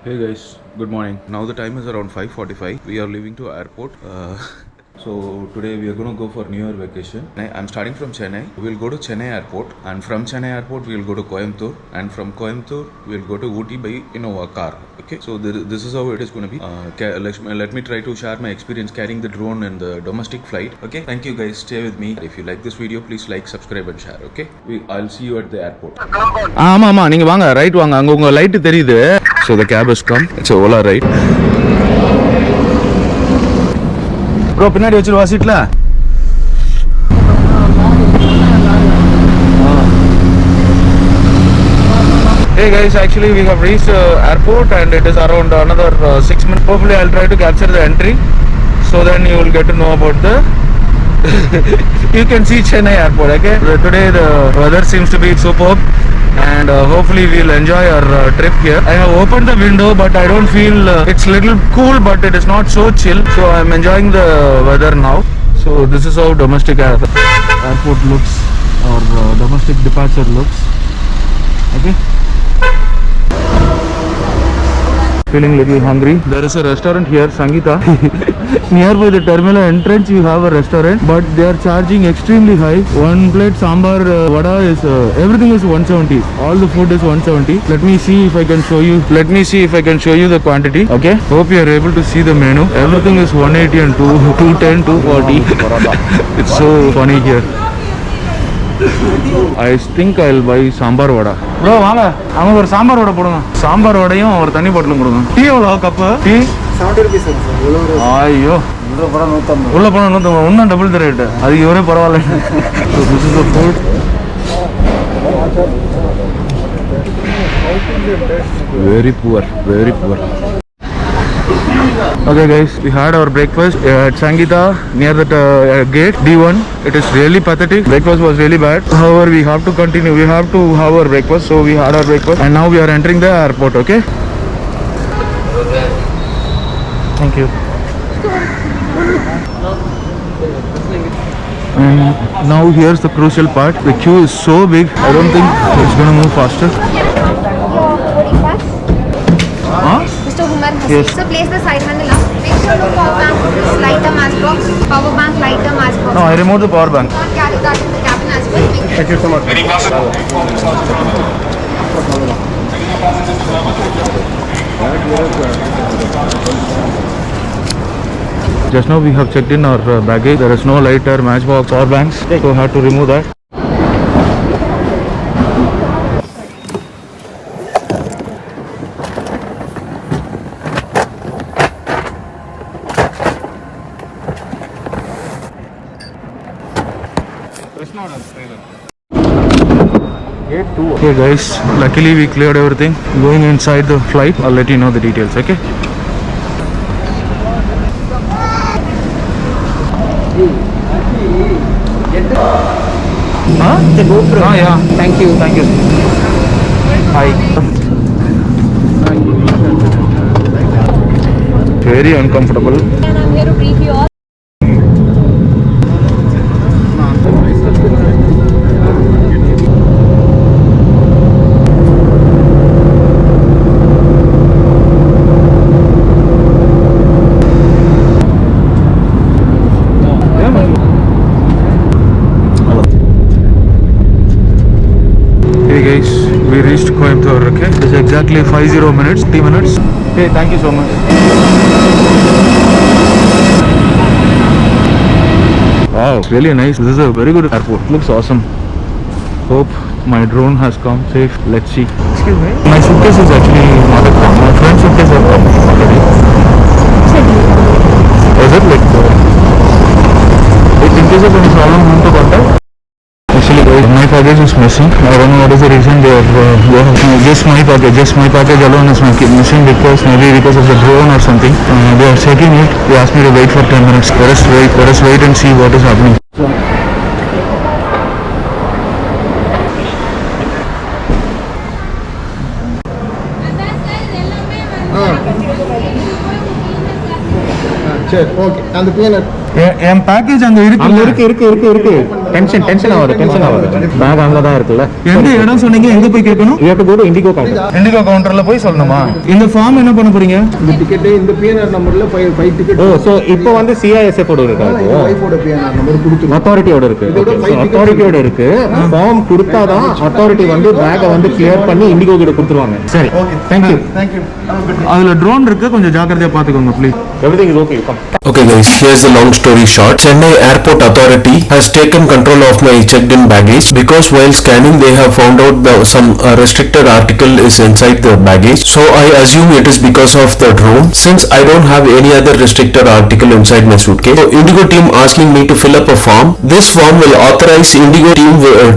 Hey guys, good morning. Now the time is around 5:45. We are leaving to airport. So today we are going to go for New Year vacation. I'm starting from Chennai. We'll go to Chennai airport, and from Chennai airport we'll go to Coimbatore, and from Coimbatore we'll go to Ooty by Innova car. Okay, so this is how it is going to be. Let me try to share my experience carrying the drone in the domestic flight. Okay, thank you guys. Stay with me. If you like this video, please like, subscribe and share. Okay, I'll see you at the airport. ஆமா நீங்க வாங்க, right வாங்க, அங்க உங்க light தெரியுது. So the cab has come. It's a Ola ride. Bro, பின்னாடி வச்சிருவா சீட்ல. Hey guys, actually we have reached airport and it is around another 6 minutes. Hopefully I'll try to capture the entry, so then you will get to know about the you can see Chennai airport. Okay, today the weather seems to be superb, and hopefully we'll enjoy our trip here. I have opened the window, but I don't feel it's little cool, but it is not so chill, so I'm enjoying the weather now. So this is how domestic airport looks, or domestic departure looks. Okay, feeling little hungry. There is a restaurant here, Sangeeta. Nearby the terminal entrance you have a restaurant, but they are charging extremely high. One plate sambar vada is everything is 170. All the food is 170. Let me see if I can show you the quantity. Okay, hope you are able to see the menu. Everything is 180 and 210, 240. It's so funny here. I think I'll buy sambar vada. Bro, வாங்க, அவங்க ஒரு சாம்பார் வடை போடுங்க. சாம்பார் வடையும் ஒரு தண்ணி பாட்டிலும் கொடுங்க. Tea எவ்வளோ கப்பு? Tea 70 rupees. ஐயோ, உள்ள போனா 150. இன்னும் டபுள் த ரேட். அது இவரே பரவாயில்ல. So this is the food. Very poor. Okay guys, we had our breakfast at Sangeeta near that gate D1. It is really pathetic. Breakfast was really bad. However, we have to continue. We have to have our breakfast. So we had our breakfast and now we are entering the airport. Okay, thank you. And now here's the crucial part. The queue is so big, I don't think it's going to move faster. Yes. So place the side handle up. Make sure the power bank is lighter match box. Power bank lighter match box. No, I removed the power bank. Can't carry that in the cabin as well. Thank you so much. Just now we have checked in our baggage. There is no lighter, matchbox, power banks, so I have to remove that. Okay guys, luckily we cleared everything. Going inside the flight, I'll let you know the details. Okay, The GoPro. Oh yeah, Thank you. Hi. Very uncomfortable. And I'm here to brief you all. Hey guys, we reached Coimbatore. Okay, it's exactly 50 minutes, 3 minutes. Hey, thank you so much. Wow, really nice. This is a very good airport. Looks awesome. Hope my drone has come safe. Let's see. Excuse me. My suitcase is actually not at home. My friend's suitcase has come already. Is it like in case of any problem, whom to contact? Actually guys, my package is missing. I don't know what is the reason. They have just my package alone is missing, maybe because of the drone or something. They are checking it. They asked me to wait for 10 minutes. Let us wait and see what is happening. சரி, okay. அந்த PNR என் package அங்க இருக்கு. Tension ஆகாது back அங்கே தான் இருக்குல்ல. எந்த இடம் சொன்னீங்க? எங்க போய் கேட்கணும்? You have to go to Indigo counter. Indigo கவுண்டர்ல போய் சொல்லணுமா? இந்த ஃபார்ம் என்ன பண்ண போறீங்க? இந்த டிக்கெட் இந்த பிஎன்ஆர் நம்பர்ல 5 டிக்கெட். ஓ சோ இப்போ வந்து CISF ஓட இருக்கு. வைஃபோட பிஎன்ஆர் நம்பர் கொடுத்து அத்தாரிட்டியோட இருக்கு. அத்தாரிட்டியோட இருக்கு. ஃபார்ம் கொடுத்தாதான் அத்தாரிட்டி வந்து பேக்கை வந்து கிளியர் பண்ணி இண்டிகோ கிட்ட கொடுத்துருவாங்க. சரி, thank you. அதுல ட்ரோன் இருக்கு, கொஞ்சம் ஜாக்கிரதையா பாத்துக்கோங்க please. Everything is okay. Come. Okay guys, here's the long story short. Chennai Airport Authority has taken control of my checked-in baggage because while scanning they have found out some restricted article is inside the baggage. So I assume it is because of the drone, since I don't have any other restricted article inside my suitcase. So Indigo team asking me to fill up a form. This form will authorize Indigo team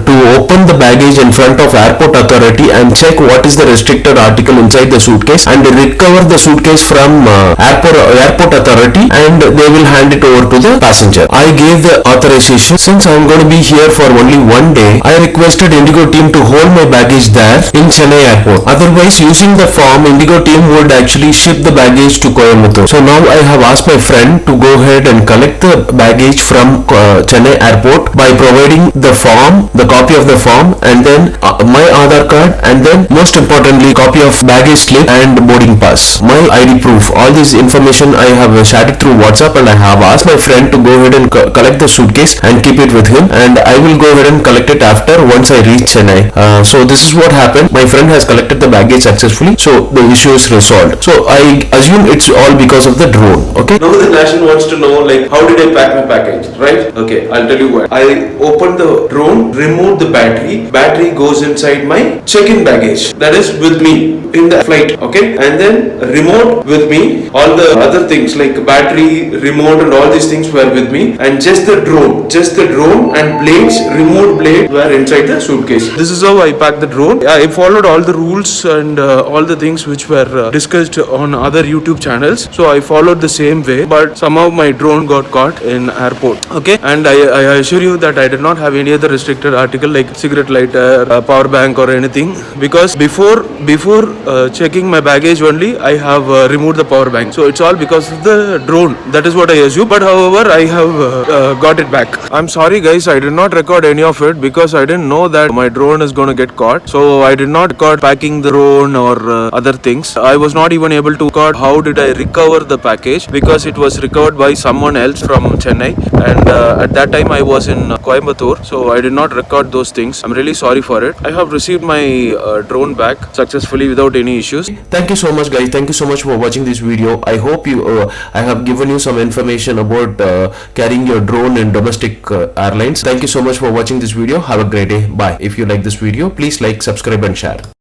to open the baggage in front of Airport Authority and check what is the restricted article inside the suitcase and recover the suitcase from Airport Authority, and they will hand it over to the passenger. I gave the authorization. Since I am going to be here for only one day, I requested Indigo team to hold my baggage there in Chennai Airport. Otherwise, using the form, Indigo team would actually ship the baggage to Coimbatore. So now I have asked my friend to go ahead and collect the baggage from Chennai Airport by providing the form, the copy of the form, and then my Aadhaar card, and then most importantly copy of baggage slip and boarding pass, my ID proof. All this information I have shared it through WhatsApp, and I have asked my friend to go ahead and collect the suitcase and keep it with him, and I will go ahead and collect it after once I reach Chennai. So this is what happened. My friend has collected the baggage successfully, so the issue is resolved. So I assume it's all because of the drone. Okay, now the nation wants to know, like, how did I pack my package, right? Okay, I'll tell you what. I opened the drone, removed the battery goes inside my check-in baggage, that is with me in the flight. Okay, and then remote with me, all the other things like battery, remote, and all these things were with me, and just the drone and blades, remote blade, were inside the suitcase. This is how I packed the drone. I followed all the rules and all the things which were discussed on other YouTube channels, so I followed the same way, but somehow my drone got caught in airport. Okay, and I assure you that I did not have any other restricted article like cigarette lighter, power bank, or anything, because before checking my baggage only I have removed the power bank. So it's all because of the drone. That is what I assume, but however I have got it back. I'm sorry guys, I did not record any of it because I didn't know that my drone is going to get caught. So I did not record packing the drone or other things. I was not even able to record how did I recover the package, because it was recovered by someone else from Chennai, and at that time I was in Coimbatore, so I did not record those things. I'm really sorry for it. I have received my drone back successfully without any issues. thank you so much guys, thank you so much for watching this video. I hope I have given you some information about carrying your drone in domestic airlines. Thank you so much for watching this video. Have a great day. Bye. If you like this video, please like, subscribe, and share.